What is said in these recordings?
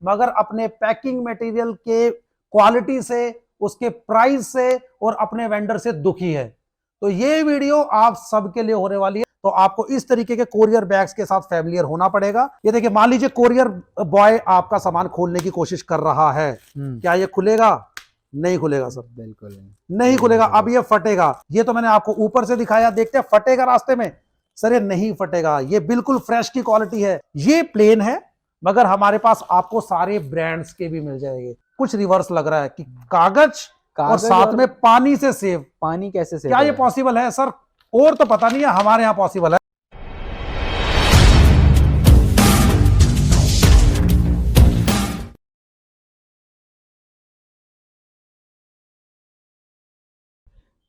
मगर अपने packing material के क्वालिटी से, उसके प्राइस से और अपने वेंडर से दुखी है। तो ये वीडियो आप सबके लिए होने वाली है। तो आपको इस तरीके के कोरियर बैग्स के साथ फैमिलियर होना पड़ेगा। ये देखिए, मान लीजिए कोरियर बॉय आपका सामान खोलने की कोशिश कर रहा है, क्या ये खुलेगा? नहीं खुलेगा सर, बिल्कुल नहीं खुलेगा। अब ये फटेगा। ये तो मैंने आपको ऊपर से दिखाया, देखते हैं फटेगा रास्ते में। सर ये नहीं फटेगा, ये बिल्कुल फ्रेश की क्वालिटी है। ये प्लेन है, मगर हमारे पास आपको सारे ब्रांड्स के भी मिल जाएंगे। कुछ रिवर्स लग रहा है कि कागज और साथ में पानी से सेव। पानी कैसे सेव? क्या ये पॉसिबल है सर? और तो पता नहीं है, हमारे यहाँ पॉसिबल है।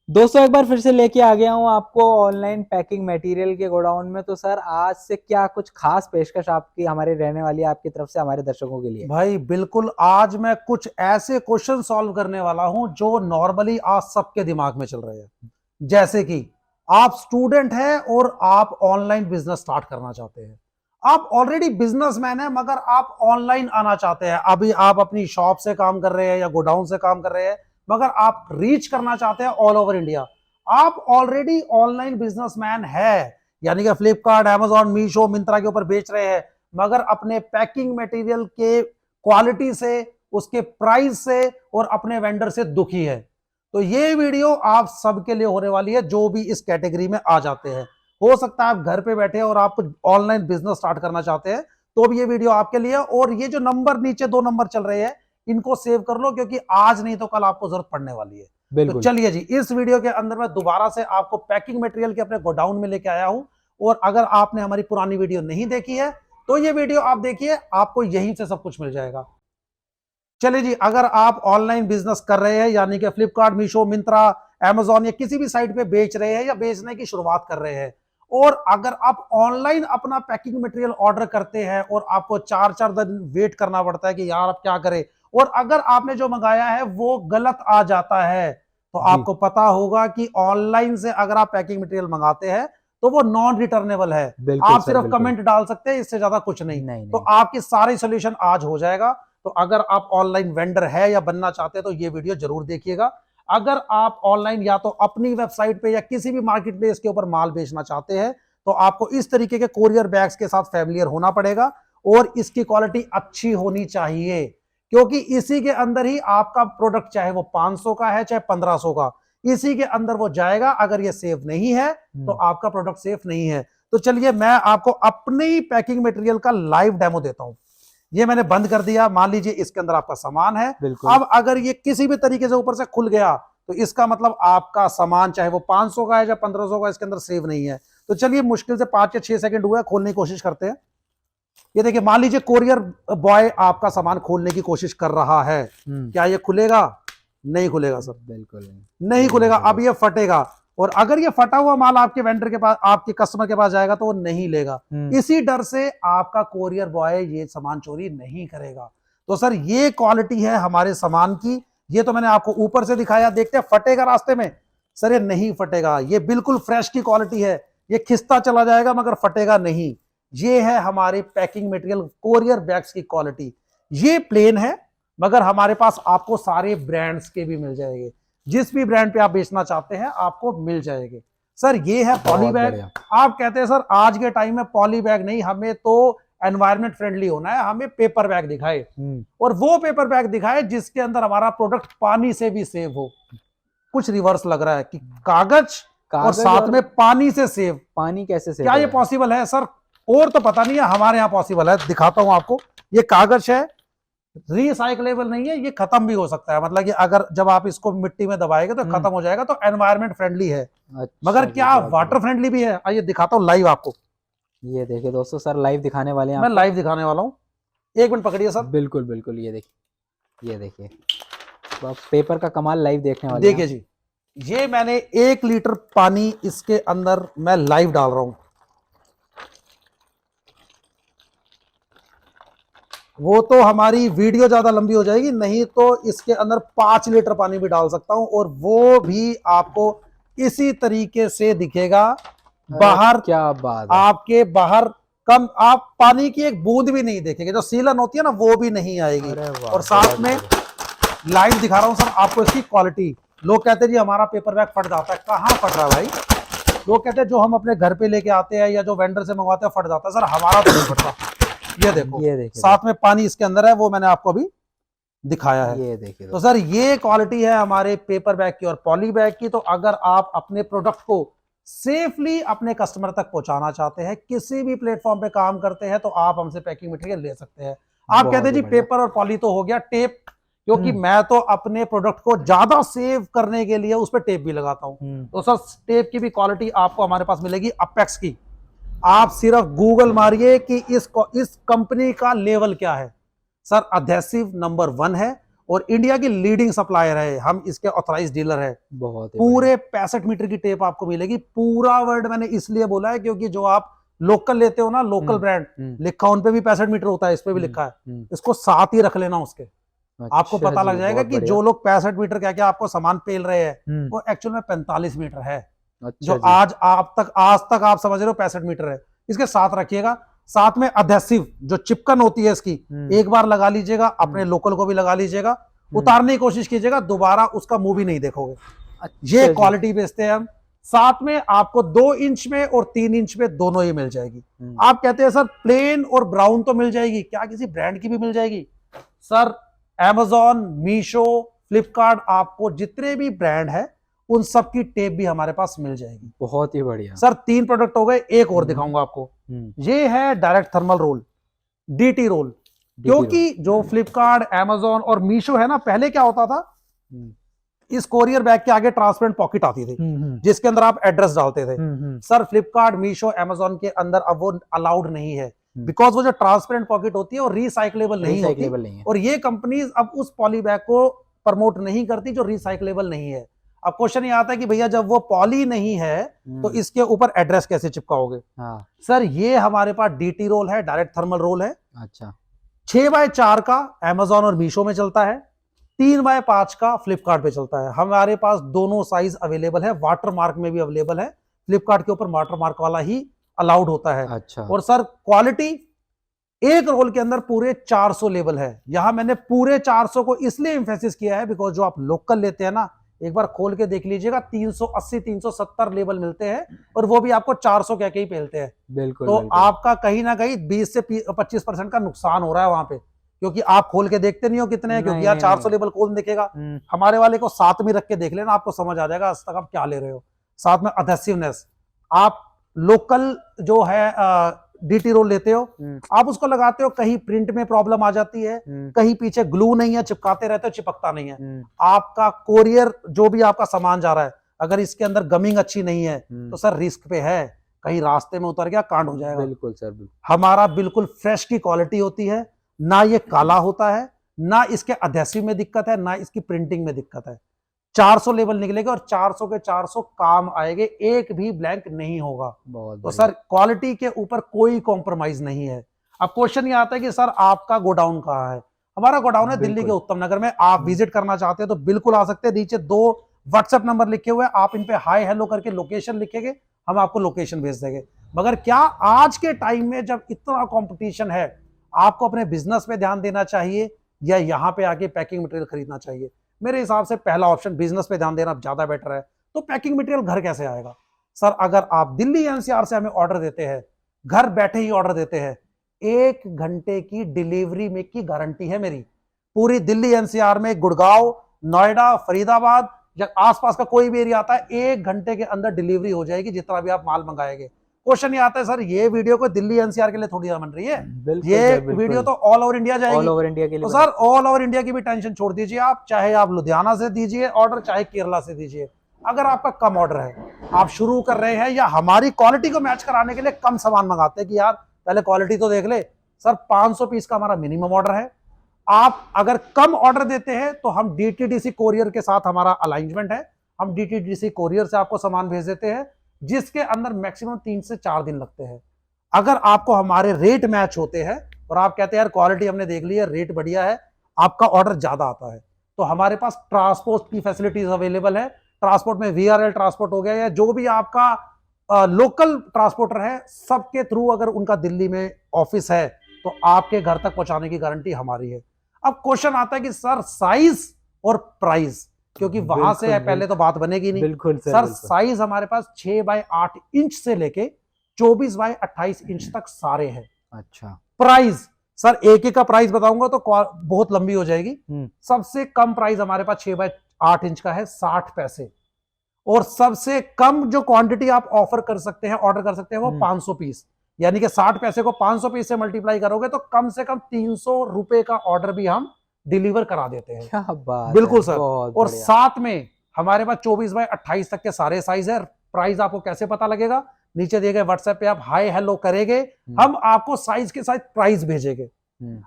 दोस्तों एक बार फिर से लेके आ गया हूँ आपको ऑनलाइन पैकिंग मटेरियल के गोडाउन में। तो सर आज से क्या कुछ खास पेशकश आपकी हमारी रहने वाली है आपकी तरफ से हमारे दर्शकों के लिए? भाई बिल्कुल, आज मैं कुछ ऐसे क्वेश्चन सॉल्व करने वाला हूं जो नॉर्मली आज सबके दिमाग में चल रहे हैं। जैसे कि आप स्टूडेंट हैं और आप ऑनलाइन बिजनेस स्टार्ट करना चाहते हैं। आप ऑलरेडी बिजनेसमैन हैं, मगर आप ऑनलाइन आना चाहते हैं। अभी आप अपनी शॉप से काम कर रहे हैं या गोडाउन से काम कर रहे हैं, मगर आप रीच करना चाहते हैं ऑल ओवर इंडिया। आप ऑलरेडी ऑनलाइन बिजनेसमैन है, यानी कि फ्लिपकार्ट, अमेजॉन, मीशो, मिंत्रा के ऊपर बेच रहे हैं, मगर अपने पैकिंग मटेरियल के क्वालिटी से, उसके प्राइस से और अपने वेंडर से दुखी है। तो ये वीडियो आप सबके लिए होने वाली है जो भी इस कैटेगरी में आ जाते हैं। हो सकता है आप घर पे बैठे और आप कुछ ऑनलाइन बिजनेस स्टार्ट करना चाहते हैं, तो भी ये वीडियो आपके लिए। और ये जो नंबर नीचे 2 नंबर चल रहे हैं, इनको सेव कर लो, क्योंकि आज नहीं तो कल आपको जरूरत पड़ने वाली है। तो चलिए जी, इस वीडियो के अंदर मैं दोबारा से आपको पैकिंग मटेरियल के अपने गोडाउन में लेके आया हूं। और अगर आपने हमारी पुरानी वीडियो नहीं देखी है तो ये वीडियो आप देखिए, आपको यहीं से सब कुछ मिल जाएगा। चलिए जी, अगर आप ऑनलाइन बिजनेस कर रहे हैं, यानी कि फ्लिपकार्ट, मीशो, मिंत्रा, अमेजॉन या किसी भी साइट पे बेच रहे हैं या बेचने की शुरुआत कर रहे हैं, और अगर आप ऑनलाइन अपना पैकिंग मटेरियल ऑर्डर करते हैं और आपको 4-4 दिन वेट करना पड़ता है कि यार अब क्या करें, और अगर आपने जो मंगाया है वो गलत आ जाता है, तो आपको पता होगा कि ऑनलाइन से अगर आप पैकिंग मटेरियल मंगाते हैं तो वो नॉन रिटर्नेबल है। आप सिर्फ कमेंट डाल सकते हैं, इससे ज्यादा कुछ नहीं। तो आपकी सारी सोल्यूशन आज हो जाएगा। तो अगर आप ऑनलाइन वेंडर है या बनना चाहते हैं तो ये वीडियो जरूर देखिएगा। अगर आप ऑनलाइन या तो अपनी वेबसाइट पे या किसी भी मार्केट प्लेस के ऊपर माल बेचना चाहते हैं, तो आपको इस तरीके के कोरियर बैग्स के साथ फैमिलियर होना पड़ेगा। और इसकी क्वालिटी अच्छी होनी चाहिए, क्योंकि इसी के अंदर ही आपका प्रोडक्ट, चाहे वो 500 का है चाहे 1500 का, इसी के अंदर वो जाएगा। अगर ये सेफ नहीं है तो आपका प्रोडक्ट सेफ नहीं है। तो चलिए मैं आपको अपनी पैकिंग मटेरियल का लाइव डेमो देता हूं। ये मैंने बंद कर दिया। मान लीजिए इसके अंदर आपका सामान है। अब अगर ये किसी भी तरीके से ऊपर से खुल गया तो इसका मतलब आपका सामान, चाहे वो 500 का है या 1500 का, इसके अंदर सेव नहीं है। तो चलिए, मुश्किल से 5 या 6 सेकंड हुआ है, खोलने की कोशिश करते हैं। ये देखिए, मान लीजिए कोरियर बॉय आपका सामान खोलने की कोशिश कर रहा है, क्या ये खुलेगा? नहीं खुलेगा सर, बिल्कुल नहीं खुलेगा। अब ये फटेगा, और अगर ये फटा हुआ माल आपके वेंडर के पास, आपके कस्टमर के पास जाएगा तो वो नहीं लेगा। इसी डर से आपका कोरियर बॉय ये सामान चोरी नहीं करेगा। तो सर ये क्वालिटी है हमारे सामान की। ये तो मैंने आपको ऊपर से दिखाया, देखते हैं फटेगा रास्ते में। सर ये नहीं फटेगा, ये बिल्कुल फ्रेश की क्वालिटी है। ये खिसता चला जाएगा मगर फटेगा नहीं। ये है हमारे पैकिंग मटेरियल कोरियर बैग्स की क्वालिटी। ये प्लेन है, मगर हमारे पास आपको सारे ब्रांड्स के भी मिल जाएंगे। जिस भी ब्रांड पे आप बेचना चाहते हैं आपको मिल जाएंगे। सर ये है पॉली बैग। आप कहते हैं सर आज के टाइम में पॉली बैग नहीं, हमें तो एनवायरमेंट फ्रेंडली होना है, हमें पेपर बैग दिखाए। और वो पेपर बैग दिखाए जिसके अंदर हमारा प्रोडक्ट पानी से भी सेव हो। कुछ रिवर्स लग रहा है कि कागज और साथ में पानी से सेव। पानी कैसे सेव? क्या ये पॉसिबल है सर? और तो पता नहीं है, हमारे यहाँ पॉसिबल है। दिखाता हूं आपको। ये कागज है, रिसाइकलेबल नहीं है, ये खत्म भी हो सकता है। मतलब कि अगर जब आप इसको मिट्टी में दबाएंगे तो खत्म हो जाएगा। तो एनवायरमेंट फ्रेंडली है। मगर क्या वाटर फ्रेंडली भी है? आइए दिखाता हूं लाइव आपको। ये देखिए दोस्तों, सर लाइव दिखाने वाले हैं। मैं लाइव दिखाने वाला हूं, 1 मिनट पकड़िए सर। बिल्कुल बिल्कुल, ये देखिए तो आप पेपर का कमाल लाइव देखने वाले देखिए जी, ये मैंने 1 लीटर पानी इसके अंदर मैं लाइव डाल रहा हूं। वो तो हमारी वीडियो ज्यादा लंबी हो जाएगी, नहीं तो इसके अंदर 5 लीटर पानी भी डाल सकता हूं, और वो भी आपको इसी तरीके से दिखेगा। बाहर क्या बात है। आपके बाहर कम, आप पानी की एक बूंद भी नहीं देखेंगे, जो सीलन होती है ना वो भी नहीं आएगी। अरे वाह, और साथ बहुत में बढ़िया। लाइव दिखा रहा हूँ सर आपको इसकी क्वालिटी। लोग कहते हैं जी हमारा पेपर बैग फट जाता है, कहाँ फट रहा है भाई? लोग कहते हैं जो हम अपने घर पे लेके आते हैं या जो वेंडर से मंगवाते हैं फट जाता है, सर हमारा तो नहीं फटता। ये देखो, ये देखिए, साथ में पानी इसके अंदर है, वो मैंने आपको अभी दिखाया है। ये देखिए तो सर ये क्वालिटी है हमारे पेपर बैग की और पॉली बैग की। तो अगर आप अपने प्रोडक्ट को सेफली अपने कस्टमर तक पहुंचाना चाहते हैं, किसी भी प्लेटफॉर्म पे काम करते हैं, तो आप हमसे पैकिंग मटेरियल ले सकते हैं। आप कहते हैं जी पेपर और पॉली तो हो गया, टेप, क्योंकि मैं तो अपने प्रोडक्ट को ज्यादा सेव करने के लिए उस पर टेप भी लगाता हूं। तो सर टेप की भी क्वालिटी आपको हमारे पास मिलेगी अपेक्स की। आप सिर्फ गूगल मारिए कि इस कंपनी का लेवल क्या है। सर अधेसिव नंबर 1 है और इंडिया की लीडिंग सप्लायर है, हम इसके ऑथराइज डीलर है। बहुत पूरे 65 मीटर की टेप आपको मिलेगी। पूरा वर्ड मैंने इसलिए बोला है क्योंकि जो आप लोकल लेते हो ना, लोकल ब्रांड लिखा उन पे भी 65 मीटर होता है, इस पे भी लिखा है। इसको साथ ही रख लेना उसके, आपको पता लग जाएगा कि जो लोग 65 मीटर क्या क्या आपको सामान पेल रहे हैं वो एक्चुअल में 45 मीटर है। जो आज तक आप समझ रहे हो 65 मीटर है, इसके साथ रखिएगा। साथ में अधेसिव जो चिपकन होती है इसकी, एक बार लगा लीजिएगा, अपने लोकल को भी लगा लीजिएगा, उतारने की कोशिश कीजिएगा, दोबारा उसका मुंह भी नहीं देखोगे। ये क्वालिटी बेचते हैं हम। साथ में आपको 2 इंच में और 3 इंच में दोनों ही मिल जाएगी। आप कहते हैं सर प्लेन और ब्राउन तो मिल जाएगी, क्या किसी ब्रांड की भी मिल जाएगी? सर Amazon, मीशो, फ्लिपकार्ट, आपको जितने भी ब्रांड है उन सब की टेप भी हमारे पास मिल जाएगी। बहुत ही बढ़िया सर 3 प्रोडक्ट हो गए, एक और दिखाऊंगा आपको। ये है direct thermal roll, DT roll. क्योंकि जो फ्लिपकार्ट, Amazon और मीशो है ना, पहले क्या होता था, इस कोरियर बैग के आगे ट्रांसपेरेंट पॉकेट आती थी जिसके अंदर आप एड्रेस डालते थे। सर फ्लिपकार्ट, मीशो, Amazon के अंदर अब वो अलाउड नहीं है, बिकॉज वो जो ट्रांसपेरेंट पॉकेट होती है वो रिसाइक्लेबल नहीं होती। और ये कंपनीज अब उस पॉली बैग को प्रमोट नहीं करती जो रिसाइक्लेबल नहीं है। अब क्वेश्चन ये आता है कि भैया जब वो पॉली नहीं है तो इसके ऊपर एड्रेस कैसे चिपकाओगे? सर ये हमारे पास डीटी रोल है, डायरेक्ट थर्मल रोल है। अच्छा, 6x4 का Amazon और मीशो में चलता है, 3x5 का फ्लिपकार्ट पे चलता है। हमारे पास दोनों साइज अवेलेबल है, वाटर मार्क में भी अवेलेबल है। फ्लिपकार्ट के ऊपर वाटर मार्क वाला ही अलाउड होता है। अच्छा। और सर क्वालिटी, एक रोल के अंदर पूरे 400 लेबल है। यहां मैंने पूरे 400 को इसलिए एम्फेसिस किया है बिकॉज जो आप लोकल लेते हैं ना, एक बार खोल के देख लीजिएगा, 380 370 लेबल मिलते हैं और वो भी आपको 400 कह के ही पेलते हैं। बिल्कुल, तो बिल्कुल। आपका कहीं ना कहीं 20 से 25% का नुकसान हो रहा है वहां पे, क्योंकि आप खोल के देखते नहीं हो कितने हैं, क्योंकि यार 400 लेबल कौन देखेगा। हमारे वाले को साथ में रख के देख लेना, आपको समझ आ जाएगा आज तक आप क्या ले रहे हो। साथ में अधेसिवनेस, आप लोकल जो है डीटी रोल लेते हो, आप उसको लगाते हो, कहीं प्रिंट में प्रॉब्लम आ जाती है, कहीं पीछे ग्लू नहीं है, चिपकाते रहते हो, चिपकता नहीं है। आपका कोरियर जो भी आपका सामान जा रहा है, अगर इसके अंदर गमिंग अच्छी नहीं है तो सर रिस्क पे है, कहीं रास्ते में उतर गया कांड हो जाएगा। बिल्कुल सर, बिल्कुल। हमारा बिल्कुल फ्रेश की क्वालिटी होती है, ना ये काला होता है, ना इसके अधेसिव में दिक्कत है, ना इसकी प्रिंटिंग में दिक्कत है। 400 लेबल निकलेगा और 400 के 400 काम आएंगे, एक भी ब्लैंक नहीं होगा। तो सर क्वालिटी के ऊपर कोई कॉम्प्रोमाइज नहीं है। अब क्वेश्चन ये आता है कि सर आपका गोडाउन कहाँ है? हमारा गोडाउन है दिल्ली के उत्तम नगर में। आप विजिट करना चाहते हैं तो बिल्कुल आ सकते हैं। नीचे 2 व्हाट्सएप नंबर लिखे हुए हैं, आप इन पे हाय हेलो करके लोकेशन लिखेंगे, हम आपको लोकेशन भेज देंगे। मगर क्या आज के टाइम में जब इतना कॉम्पिटिशन है, आपको अपने बिजनेस पे ध्यान देना चाहिए या यहाँ पे आके पैकिंग मटेरियल खरीदना चाहिए? मेरे हिसाब से पहला ऑप्शन, बिजनेस पे ध्यान देना ज्यादा बेटर है। तो पैकिंग मटेरियल घर कैसे आएगा? सर अगर आप दिल्ली एनसीआर से हमें ऑर्डर देते हैं, घर बैठे ही ऑर्डर देते हैं, 1 घंटे की डिलीवरी में की गारंटी है मेरी। पूरी दिल्ली एनसीआर में, गुड़गांव, नोएडा, फरीदाबाद या आसपास का कोई भी एरिया आता है, 1 घंटे के अंदर डिलीवरी हो जाएगी जितना भी आप माल मंगाएंगे। क्वेश्चन ये आता है सर ये वीडियो को दिल्ली एनसीआर के लिए थोड़ी बन रही है, ये वीडियो तो ऑल ओवर इंडिया जाएगी। ऑल ओवर इंडिया के लिए। तो सर ऑल ओवर इंडिया की भी टेंशन छोड़ दीजिए आप, चाहे आप लुधियाना से दीजिए ऑर्डर, चाहे केरला से दीजिए। अगर आपका कम ऑर्डर है, आप शुरू कर रहे हैं या हमारी क्वालिटी को मैच कराने के लिए कम सामान मंगाते हैं कि यार पहले क्वालिटी तो देख ले, सर 500 पीस का हमारा मिनिमम ऑर्डर है। आप अगर कम ऑर्डर देते हैं तो हम डीटीडीसी कोरियर के साथ हमारा अलाइनमेंट है, हम डीटीडीसी कोरियर से आपको सामान भेज देते हैं, जिसके अंदर मैक्सिमम 3 से 4 दिन लगते हैं। अगर आपको हमारे रेट मैच होते हैं और आप कहते हैं यार क्वालिटी हमने देख ली है, रेट बढ़िया है, आपका ऑर्डर ज्यादा आता है, तो हमारे पास ट्रांसपोर्ट की फैसिलिटीज अवेलेबल है। ट्रांसपोर्ट में वीआरएल ट्रांसपोर्ट हो गया या जो भी आपका लोकल ट्रांसपोर्टर है, सबके थ्रू अगर उनका दिल्ली में ऑफिस है तो आपके घर तक पहुंचाने की गारंटी हमारी है। अब क्वेश्चन आता है कि सर साइज और प्राइस, क्योंकि वहां से बिल्कुल, पहले तो बात बनेगी नहीं। बिल्कुल सर, सर बिल्कुल। साइज हमारे पास 6 बाय 8 इंच से लेके 24 बाय 28 इंच तक सारे हैं। अच्छा। प्राइस सर एक एक का प्राइस बताऊंगा तो बहुत लंबी हो जाएगी। हम्म। सबसे कम प्राइस हमारे पास 6 बाय 8 इंच का है 60 पैसे, और सबसे कम जो क्वांटिटी आप ऑफर कर सकते हैं, ऑर्डर कर सकते हैं, वो 500 पीस। यानी कि 60 पैसे को 500 पीस से मल्टीप्लाई करोगे तो कम से कम 300 रुपए का ऑर्डर भी हम डिलीवर करा देते हैं। क्या बात बिल्कुल है, सर। बहुत और बढ़िया। साथ में हमारे पास 24 बाय 28 तक के सारे साइज है। प्राइस आपको कैसे पता लगेगा? नीचे दिए गए व्हाट्सएप पे आप हाय हेलो करेंगे, हम आपको साइज के साथ प्राइस भेजेंगे।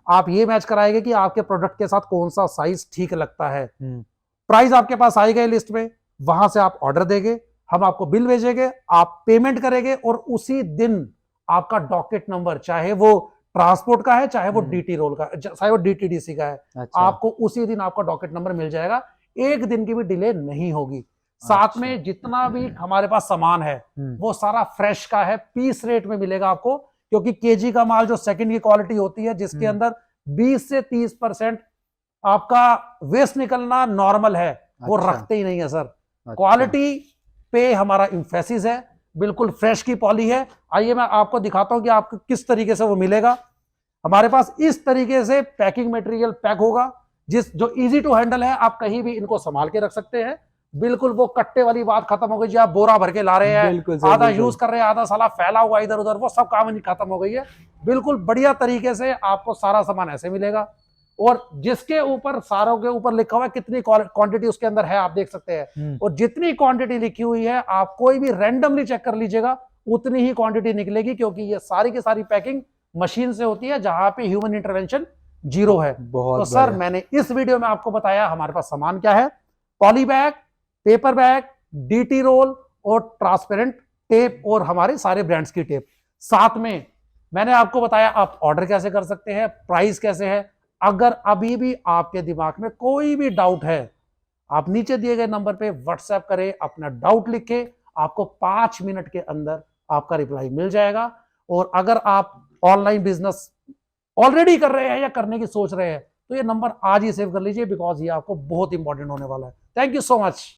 आप ये मैच कराएंगे कि आपके प्रोडक्ट के साथ कौन सा साइज ठीक लगता है। प्राइस आपके पास आएगा लिस्ट में, वहां से आप ऑर्डर देंगे, हम आपको बिल भेजेंगे, आप पेमेंट करेंगे, और उसी दिन आपका डॉकेट नंबर, चाहे वो ट्रांसपोर्ट का है, चाहे वो डीटी रोल का, चाहे वो डीटीडीसी का है, अच्छा। आपको उसी दिन आपका डॉकेट नंबर मिल जाएगा। एक दिन की भी डिले नहीं होगी। साथ अच्छा। में जितना भी हमारे पास सामान है वो सारा फ्रेश का है, पीस रेट में मिलेगा आपको, क्योंकि केजी का माल जो सेकंड की क्वालिटी होती है, जिसके अंदर 20 से 30% आपका वेस्ट निकलना नॉर्मल है, वो अच्छा। रखते ही नहीं है सर। अच्छा। क्वालिटी पे हमारा इंफेसिस है, बिल्कुल फ्रेश की पॉली है। आइए मैं आपको दिखाता हूं कि आपको किस तरीके से वो मिलेगा। हमारे पास इस तरीके से पैकिंग मटेरियल पैक होगा, जो इजी टू हैंडल है, आप कहीं भी इनको संभाल के रख सकते हैं। बिल्कुल वो कट्टे वाली बात खत्म हो गई जी, आप बोरा भर के ला रहे हैं, बिल्कुल सर, आधा बिल्कुल। यूज कर रहे हैं, आधा साला फैला हुआ इधर उधर, वो सब काम खत्म हो गई है। बिल्कुल बढ़िया तरीके से आपको सारा सामान ऐसे मिलेगा, और जिसके ऊपर सारों के ऊपर लिखा हुआ है कितनी क्वांटिटी उसके अंदर है, आप देख सकते हैं। और जितनी क्वांटिटी लिखी हुई है, आप कोई भी रैंडमली चेक कर लीजिएगा, उतनी ही क्वांटिटी निकलेगी, क्योंकि ये सारी की सारी पैकिंग मशीन से होती है, जहां पे ह्यूमन इंटरवेंशन जीरो है। तो सर मैंने इस वीडियो में आपको बताया हमारे पास सामान क्या है: poly bag, paper bag, DT roll और ट्रांसपेरेंट टेप, और हमारे सारे ब्रांड्स की टेप। साथ में मैंने आपको बताया आप ऑर्डर कैसे कर सकते हैं, प्राइस कैसे है। अगर अभी भी आपके दिमाग में कोई भी डाउट है, आप नीचे दिए गए नंबर पे व्हाट्सएप करें, अपना डाउट लिखें, आपको 5 मिनट के अंदर आपका रिप्लाई मिल जाएगा। और अगर आप ऑनलाइन बिजनेस ऑलरेडी कर रहे हैं या करने की सोच रहे हैं, तो ये नंबर आज ही सेव कर लीजिए, बिकॉज ये आपको बहुत इंपॉर्टेंट होने वाला है। Thank you so much.